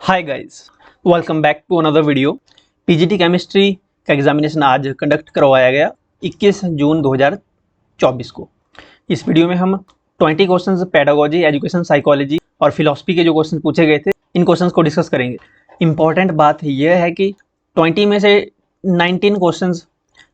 Hi guys, welcome back to another video. PGT chemistry का examination आज conduct करवाया गया 21 जून 2024 को। इस वीडियो में हम 20 क्वेश्चंस पेडागोजी, एजुकेशन, साइकोलॉजी और फिलॉसफी के जो क्वेश्चन पूछे गए थे, इन क्वेश्चंस को डिस्कस करेंगे। इंपॉर्टेंट बात यह है कि 20 में से 19 क्वेश्चंस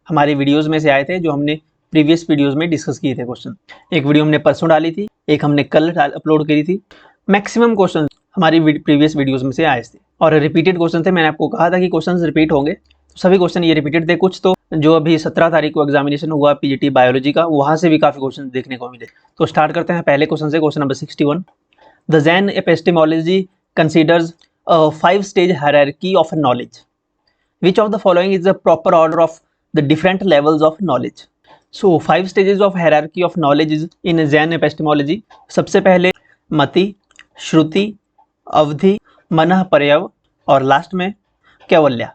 हमारे वीडियोज़ में से आए थे, जो हमने प्रीवियस वीडियोज़ में डिस्कस किए थे क्वेश्चन। एक वीडियो हमने परसों डाली थी, एक हमने कल अपलोड करी थी। मैक्सिमम क्वेश्चन हमारी प्रीवियस वीडियोस में से आए थे और रिपीटेड क्वेश्चन थे। मैंने आपको कहा था कि क्वेश्चंस रिपीट होंगे, तो सभी क्वेश्चन ये रिपीटेड थे। कुछ तो जो अभी 17 तारीख को एग्जामिनेशन हुआ पीजीटी बायोलॉजी का, वहां से भी काफी क्वेश्चन देखने को मिले। तो स्टार्ट करते हैं पहले क्वेश्चन से। Question number 61, the Jain epistemology considers a 5 stage hierarchy of knowledge, which of the following is the proper order of the different levels of knowledge. So 5 stages of hierarchy of knowledge is in Jain epistemology. सबसे पहले मति, श्रुति, अवधि, मनः पर्यव और last में कैवल्या।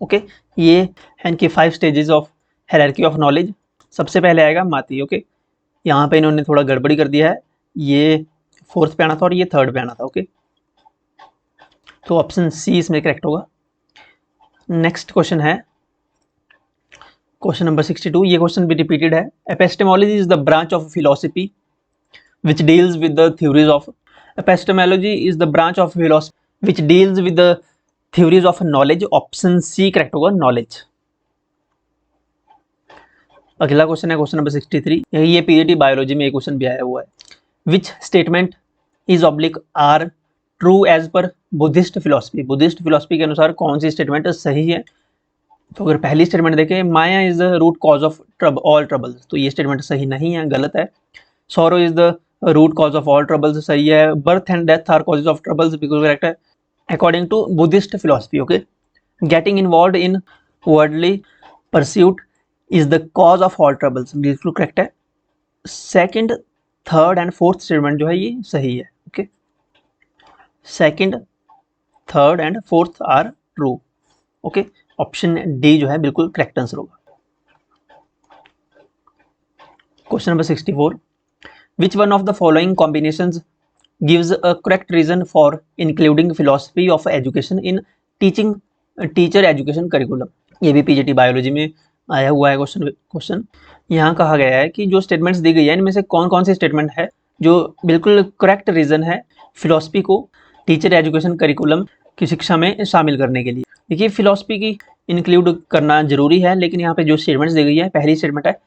Okay, ये है इनके 5 stages of hierarchy of knowledge. सबसे पहले आएगा मति। ओके, यहाँ पे इन्होंने थोड़ा गड़बड़ी कर दिया है, ये 4th पे आना था और ये 3rd पे आना था। ओके, तो ऑप्शन सी इसमें करेक्ट होगा। नेक्स्ट क्वेश्चन है क्वेश्चन नंबर 62। ये क्वेश्चन भी रिपीटेड है। Epistemology is the branch of philosophy which deals with the theories of epistemology is the branch of philosophy which deals with the theories of knowledge। Option C correct होगा, knowledge. अगला question है question number 63। ये PGT biology में एक question भी आया हुआ है। Which statement is oblique are true as per Buddhist philosophy. Buddhist philosophy के अनुसार कौन सी स्टेटमेंट सही है? तो अगर पहली स्टेटमेंट देखें, maya is the root cause of all troubles, तो ये स्टेटमेंट सही नहीं है, गलत है। Sorrow is the root cause of all troubles, सही है। Birth and death are causes of troubles, बिल्कुल करेक्ट है according to Buddhist philosophy. Okay, getting involve in worldly pursuit is the cause of all troubles, बिल्कुल correct है। Second, third and fourth statement जो है ये सही है। Okay, second, third and fourth are true. Okay, option D जो है बिल्कुल करेक्ट आंसर होगा। Question number 64, which one of the following combinations gives a correct reason for including philosophy of education in teacher education curriculum। ये भी PGT biology में आया हुआ है क्वेश्चन। यहाँ कहा गया है कि जो स्टेटमेंट्स दी गई है, इनमें से कौन कौन सी स्टेटमेंट है जो बिल्कुल करेक्ट रीजन है फिलोसफी को टीचर एजुकेशन करिकुलम की शिक्षा में शामिल करने के लिए। देखिए, फिलोसफी की इंक्लूड करना जरूरी है, लेकिन यहाँ पे जो स्टेटमेंट्स दी गई है, पहली स्टेटमेंट है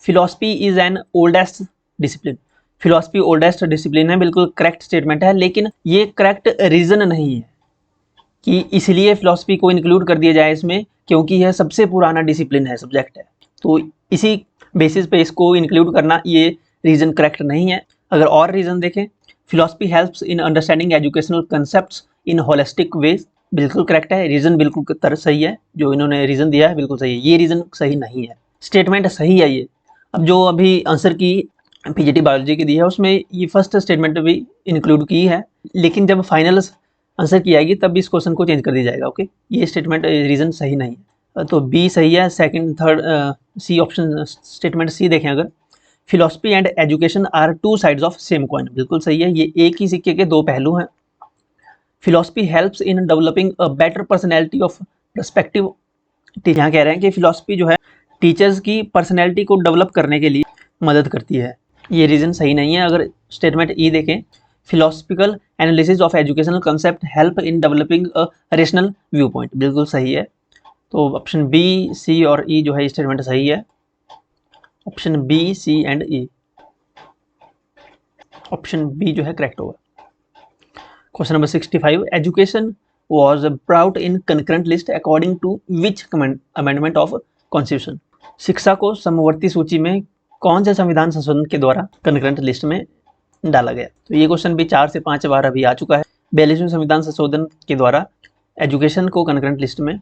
philosophy is an oldest discipline. Philosophy oldest discipline है, बिल्कुल करेक्ट स्टेटमेंट है, लेकिन ये करेक्ट रीजन नहीं है कि इसलिए फिलोसफी को इंक्लूड कर दिया जाए इसमें, क्योंकि यह सबसे पुराना डिसिप्लिन है, सब्जेक्ट है, तो इसी बेसिस पे इसको इंक्लूड करना ये रीजन करेक्ट नहीं है। अगर और रीजन देखें, philosophy helps in understanding educational concepts in holistic ways, बिल्कुल करेक्ट है, रीजन बिल्कुल सही है, जो इन्होंने रीजन दिया है बिल्कुल सही है, ये रीजन सही नहीं है, स्टेटमेंट सही है ये। अब जो अभी आंसर की पीजीटी बायोलॉजी की दी है, उसमें ये फर्स्ट स्टेटमेंट भी इंक्लूड की है, लेकिन जब फाइनल आंसर की आएगी तब इस क्वेश्चन को चेंज कर दिया जाएगा। ओके, ये स्टेटमेंट रीजन सही नहीं है, तो बी सही है। Second, third, C option, statement C देखें अगर, philosophy and education are two sides of same coin, बिल्कुल सही है, ये एक ही सिक्के के दो पहलू हैं। Philosophy helps in developing a better personality of perspective. यहाँ कह रहे हैं कि फिलोसफी जो है टीचर्स की पर्सनैलिटी को डेवलप करने के लिए मदद करती है, ये रीजन सही नहीं है। अगर स्टेटमेंट ई देखें, philosophical analysis of educational concept help in developing a rational view point, बिल्कुल सही है। तो ऑप्शन बी, सी और ई जो है स्टेटमेंट सही है। Option B, C and E, option B जो है करेक्ट होगा। Question number 65, education was brought in concurrent list according to which amendment of constitution। शिक्षा को समवर्ती सूची में कौन से संविधान संशोधन के द्वारा कंकरेंट लिस्ट में डाला गया? तो ये क्वेश्चन भी 4 से 5 बार अभी आ चुका है। 42वें संविधान संशोधन के द्वारा एजुकेशन को कंकरेंट लिस्ट में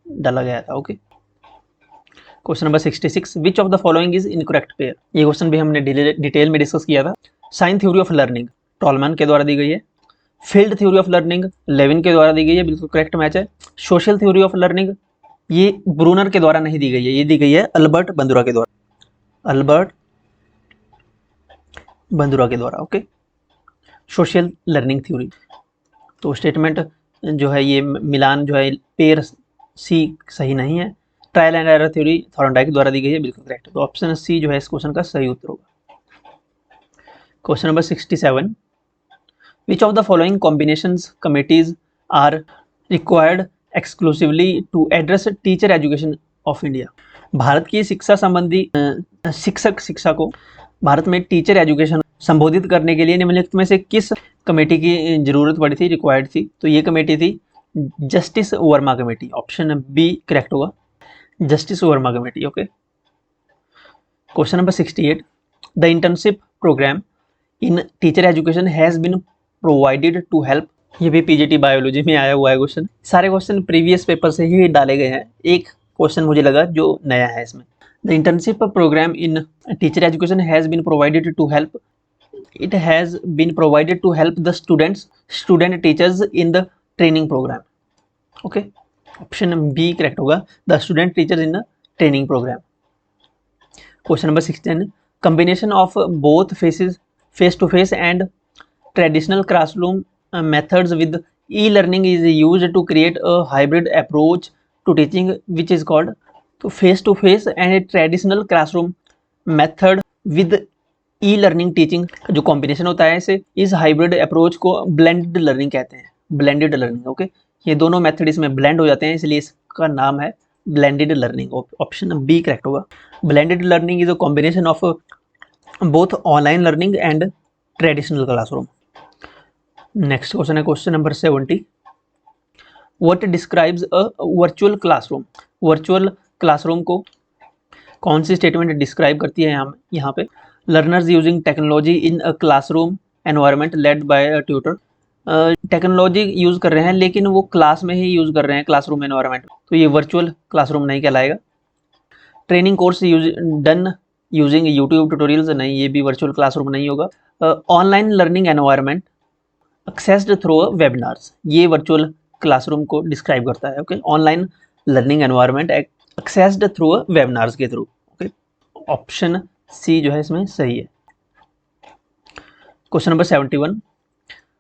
डाला गया था। Okay, question number 66, which of the following is incorrect pair. ये क्वेश्चन भी हमने डिटेल में डिस्कस किया था। Sign theory of learning Tolman के द्वारा दी गई है। Field theory of learning Lewin के द्वारा दी गई है, बिल्कुल करेक्ट मैच है। सोशल थ्योरी ऑफ लर्निंग ये ब्रूनर के द्वारा नहीं दी गई है, ये दी गई है अल्बर्ट बंदुरा के द्वारा, अल्बर्ट बंदुरा के द्वारा। ओके, सोशल लर्निंग थ्योरी, तो स्टेटमेंट जो है ये मिलान जो है पेयर सी सही नहीं है। Trial and error theory Thorndike द्वारा दी गई है, बिल्कुल करेक्ट। तो ऑप्शन सी जो है इस क्वेश्चन का सही उत्तर होगा। Question number 67, which of the following combinations committees are required exclusively to address teacher education of India. Bharat की शिक्षा संबंधी शिक्षा को भारत में टीचर एजुकेशन संबोधित करने के लिए निम्नलिखित में से किस कमेटी की जरूरत पड़ी थी, रिक्वायर्ड थी? तो ये कमेटी थी justice Verma committee. Option B correct होगा, justice Verma committee. Okay. Question number 68, the internship programme in teacher education has been provided to help. ये भी पीजीटी बायोलॉजी में आया हुआ है क्वेश्चन। सारे क्वेश्चन प्रीवियस पेपर से ही डाले गए हैं, एक क्वेश्चन मुझे लगा जो नया है इसमें। The internship programme in teacher education has been provided to help, it has been provided to help the student teachers in the training program. Okay, option B correct होगा, the student teachers in the training program. Question number 16, combination of both face to face and traditional classroom methods with e-learning is used to create a hybrid approach to teaching which is called। तो face to face and traditional classroom method with e learning teaching का जो combination होता है इसे इस hybrid approach को blended learning कहते हैं। Blended learning. ओके, ये दोनों मेथड इसमें ब्लेंड हो जाते हैं, इसलिए इसका नाम है blended learning. Option B correct होगा। Blended learning is a combination of both online learning and traditional classroom. Next question है question number 70, what describes a virtual classroom. Virtual classroom को कौन सी स्टेटमेंट डिस्क्राइब करती है यहाँ पे? Learners using technology in a classroom environment led by a tutor. Technology use कर रहे हैं लेकिन वो क्लास में ही यूज़ कर रहे हैं, क्लासरूम एनवायरनमेंट, तो ये वर्चुअल क्लासरूम नहीं कहलाएगा। Training course done using YouTube tutorials, नहीं, ये भी वर्चुअल क्लासरूम नहीं होगा। Online learning environment accessed through webinars, ये वर्चुअल क्लासरूम को डिस्क्राइब करता है। Okay, online learning environment accessed through webinars के थ्रू। ओके, ऑप्शन सी जो है इसमें सही है। Question number 71,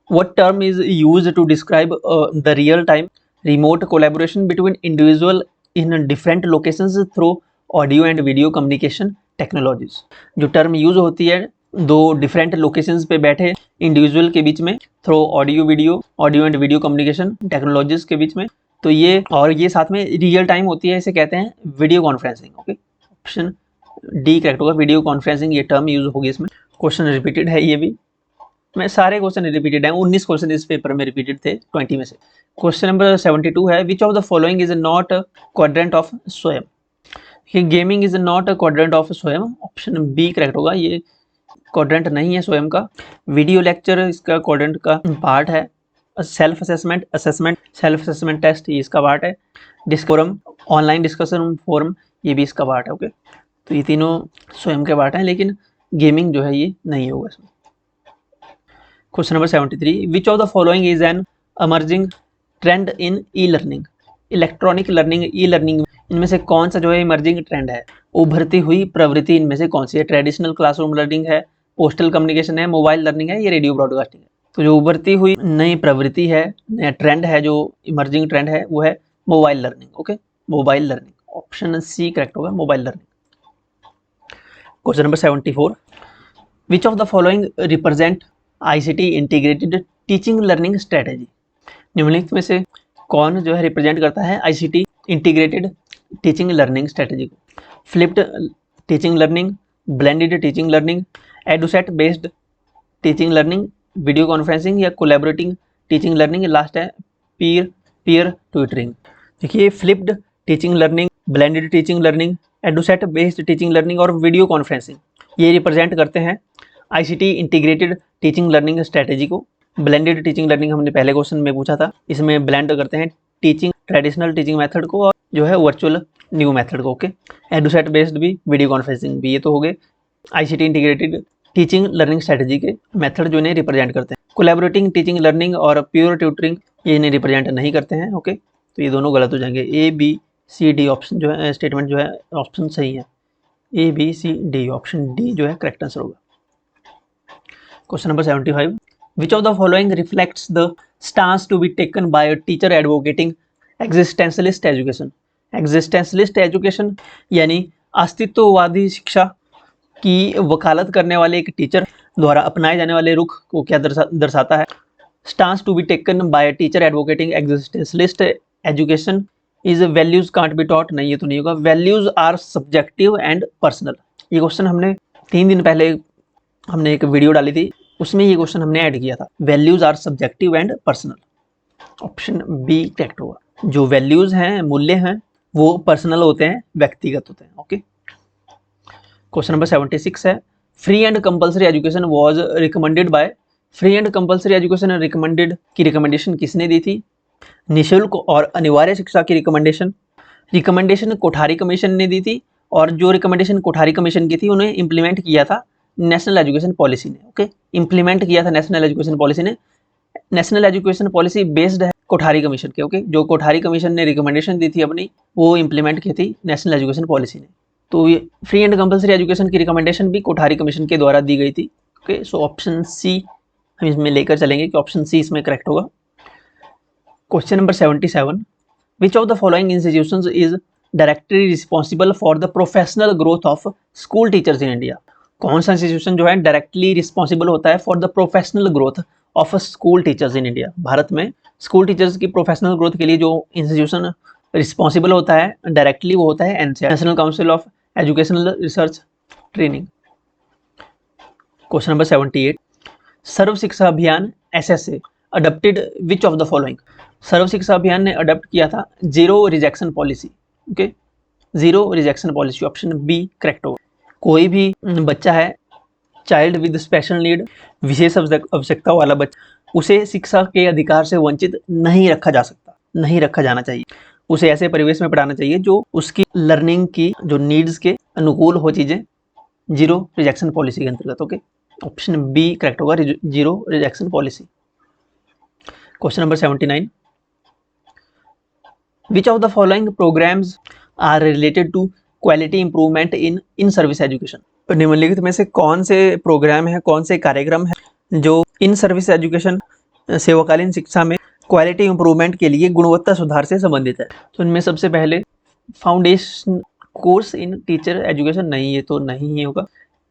what term is used to describe the real time remote collaboration between individual in different locations through audio and video communication technologies. जो term use होती है दो डिफरेंट लोकेशंस पे बैठे इंडिविजुअल के बीच में through audio and video communication technologies के बीच में, तो ये और ये साथ में रियल टाइम होती है, इसे कहते हैं video conferencing. Okay, option D correct होगा, वीडियो कॉन्फ्रेंसिंग ये टर्म यूज होगी इसमें। क्वेश्चन रिपीटेड है, ये भी मैं सारे क्वेश्चन रिपीटेड हैं, 19 क्वेश्चन इस पेपर में रिपीटेड थे 20 में से। क्वेश्चन नंबर 72 है, विच of the following is not quadrant of स्वयं। ये gaming is not a quadrant of स्वयं, ऑप्शन बी करेक्ट होगा, ये क्वाड्रेंट नहीं है स्वयं का। वीडियो लेक्चर इसका क्वाड्रेंट का पार्ट है। सेल्फ असेसमेंट टेस्ट ये इसका पार्ट है। डिस्कोरम ऑनलाइन डिस्कशन फोरम ये भी इसका पार्ट है। ओके, तो ये तीनों स्वयं के पार्ट हैं, लेकिन गेमिंग जो है ये नहीं होगा इसमें। Question number 73, which of the following is an emerging trend in e learning. Electronic learning, e learning, इनमें से कौन सा जो है इमर्जिंग ट्रेंड है, उभरती हुई प्रवृत्ति इनमें से कौन सी है? ट्रेडिशनल क्लासरूम लर्निंग है, पोस्टल कम्युनिकेशन है, मोबाइल लर्निंग है, ये रेडियो ब्रॉडकास्टिंग है। तो जो उभरती हुई नई प्रवृत्ति है, नया ट्रेंड है, जो इमर्जिंग ट्रेंड है वो है mobile learning. Okay, mobile learning, option C correct होगा, mobile learning. Question number 74, which of the following represent ICT integrated teaching learning strategy. निम्नलिखित में से कौन जो है रिप्रेजेंट करता है ICT integrated teaching learning strategy को? Flipped teaching learning, blended teaching learning, EDUSAT based teaching learning, video conferencing या कोलैबोरेटिंग टीचिंग लर्निंग, लास्ट है पीयर ट्यूटरिंग। देखिए, flipped teaching learning, blended teaching learning, EDUSAT based teaching learning और video conferencing ये represent करते हैं ICT integrated teaching learning strategy को। Blended teaching learning हमने पहले क्वेश्चन में पूछा था, इसमें ब्लेंड करते हैं टीचिंग ट्रेडिशनल टीचिंग मेथड को और जो है वर्चुअल न्यू मेथड को। ओके, एडुसेट बेस्ड भी, वीडियो कॉन्फ्रेंसिंग भी, ये तो हो गए ICT integrated teaching learning strategy के मेथड जो इन्हें रिप्रेजेंट करते हैं। कोलैबोरेटिंग टीचिंग लर्निंग और प्योर ट्यूटरिंग ये इन्हें रिप्रेजेंट नहीं करते हैं। ओके, तो ये दोनों गलत हो जाएंगे। A B C D option जो है स्टेटमेंट जो है ऑप्शन सही है, A B C D, option D जो है करेक्ट आंसर होगा। Question number 75, which of the following reflects the stance to be taken by a teacher advocating existentialist education. Existentialist education यानी अस्तित्ववादी शिक्षा की वकालत करने वाले एक टीचर द्वारा अपनाए जाने वाले रुख को क्या दर्शाता है? Stance to be taken by a teacher advocating existentialist education is values can't be taught. नहीं, ये तो नहीं होगा. Values are subjective and personal. ये क्वेश्चन हमने 3 दिन पहले हमने एक वीडियो डाली थी, उसमें ये क्वेश्चन हमने ऐड किया था. Values are subjective and personal. Option B correct होगा. जो वैल्यूज हैं, मूल्य हैं, वो पर्सनल होते हैं, व्यक्तिगत होते हैं. ओके. क्वेश्चन नंबर 76 है, free and compulsory education was recommended by. Free and compulsory education recommended की रिकमेंडेशन किसने दी थी? निःशुल्क और अनिवार्य शिक्षा की रिकमेंडेशन कोठारी कमीशन ने दी थी, और जो रिकमेंडेशन कोठारी कमीशन की थी उन्हें इम्प्लीमेंट किया था नेशनल एजुकेशन पॉलिसी ने. ओके, इम्प्लीमेंट किया था नेशनल एजुकेशन पॉलिसी ने. नेशनल एजुकेशन पॉलिसी बेस्ड है कोठारी कमीशन के. ओके, जो कोठारी कमीशन ने रिकमेंडेशन दी थी अपनी, वो इम्प्लीमेंट की थी नेशनल एजुकेशन पॉलिसी ने. तो ये फ्री एंड कंपल्सरी एजुकेशन की रिकमेंडेशन भी कोठारी कमीशन के द्वारा दी गई थी. ओके, सो ऑप्शन सी हम इसमें लेकर चलेंगे कि ऑप्शन सी इसमें करेक्ट होगा. Question number 77, which of the following institutions is directly responsible for the professional growth of school teachers in India? कौन सा इंस्टीट्यूशन जो है डायरेक्टली रिस्पॉन्सिबल होता है for the professional growth of school teachers in India? Bharat में school teachers की professional growth के लिए जो इंस्टीट्यूशन रिस्पॉन्सिबल होता है डायरेक्टली, वो होता है NCERT, national council of educational research training. Question number 78, Sarva Shiksha Abhiyan SSA adopted which of the following? Sarva Shiksha Abhiyan ने अडॉप्ट किया था zero rejection policy. Okay, zero rejection policy. Option B correct होगा. कोई भी बच्चा है, चाइल्ड विद स्पेशल नीड, विशेष आवश्यकता वाला बच्चा, उसे शिक्षा के अधिकार से वंचित नहीं रखा जा सकता, नहीं रखा जाना चाहिए. उसे ऐसे परिवेश में पढ़ाना चाहिए जो उसकी लर्निंग की जो नीड्स के अनुकूल हो चीज़ें, जीरो रिजेक्शन पॉलिसी के अंतर्गत. ओके, ऑप्शन बी करेक्ट होगा, zero rejection policy. Question number 79, which of the following programmes are related to quality improvement in service education? निम्नलिखित में से कौन से प्रोग्राम है, कौन से कार्यक्रम है जो इन सर्विस एजुकेशन सेवाकालीन शिक्षा में क्वालिटी इंप्रूवमेंट के लिए गुणवत्ता सुधार से संबंधित है? तो इनमें सबसे पहले foundation course in teacher education, नहीं, ये तो नहीं ही होगा.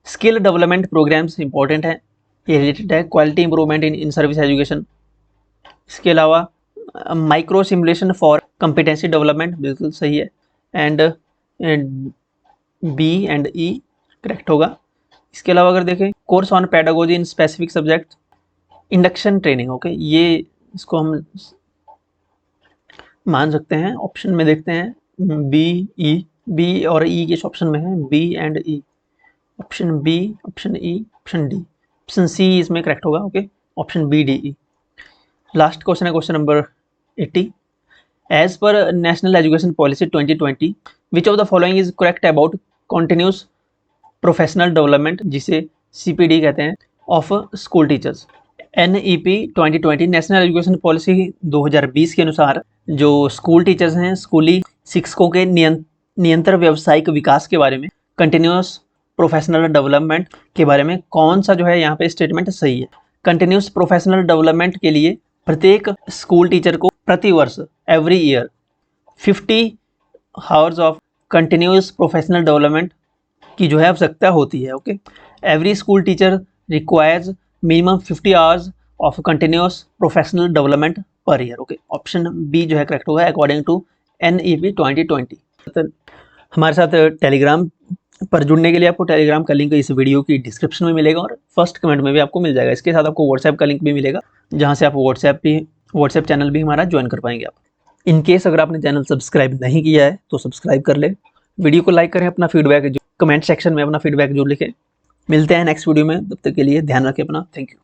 स्किल डेवलपमेंट प्रोग्राम्स इंपॉर्टेंट है, ये रिलेटेड है quality improvement in service education. इसके अलावा micro simulation for competency development, बिल्कुल सही है, and B and E correct होगा. इसके अलावा अगर देखें course on pedagogy in specific subject, induction training. Okay, ये इसको हम मान सकते हैं. ऑप्शन में देखते हैं बी और ई किस ऑप्शन में है, B and E. Option B, option E, option D. Option C इसमें करेक्ट होगा. Okay, option B, D, E. Last question है question number 80, as per national education policy 2020 which of the following is correct about continuous professional development, जिसे CPD कहते हैं, of school teachers? NEP 2020 national education policy 2020 के अनुसार जो school teachers हैं, स्कूली शिक्षकों के निरंतर व्यावसायिक विकास के बारे में, कंटिन्यूस प्रोफेशनल डेवलपमेंट के बारे में कौन सा जो है यहाँ पे स्टेटमेंट सही है? कंटिन्यूस प्रोफेशनल डेवलपमेंट के लिए प्रत्येक स्कूल टीचर को प्रति वर्ष, every year, 50 hours of continuous professional development की जो है आवश्यकता होती है. Okay, every school teacher requires minimum 50 hours of continuous professional development per year. Okay, option B जो है करेक्ट होगा अकॉर्डिंग टू NEP 2020. हमारे साथ टेलीग्राम पर जुड़ने के लिए आपको टेलीग्राम का लिंक इस वीडियो की डिस्क्रिप्शन में मिलेगा और फर्स्ट कमेंट में भी आपको मिल जाएगा. इसके साथ आपको व्हाट्सएप का लिंक भी मिलेगा, जहाँ से आप व्हाट्सएप चैनल भी हमारा ज्वाइन कर पाएंगे आप. इन केस अगर आपने चैनल सब्सक्राइब नहीं किया है तो सब्सक्राइब कर ले, वीडियो को लाइक करें, अपना फीडबैक कमेंट सेक्शन में अपना फीडबैक जरूर लिखें. मिलते हैं नेक्स्ट वीडियो में, तब तक के लिए ध्यान रखें अपना. Thank you.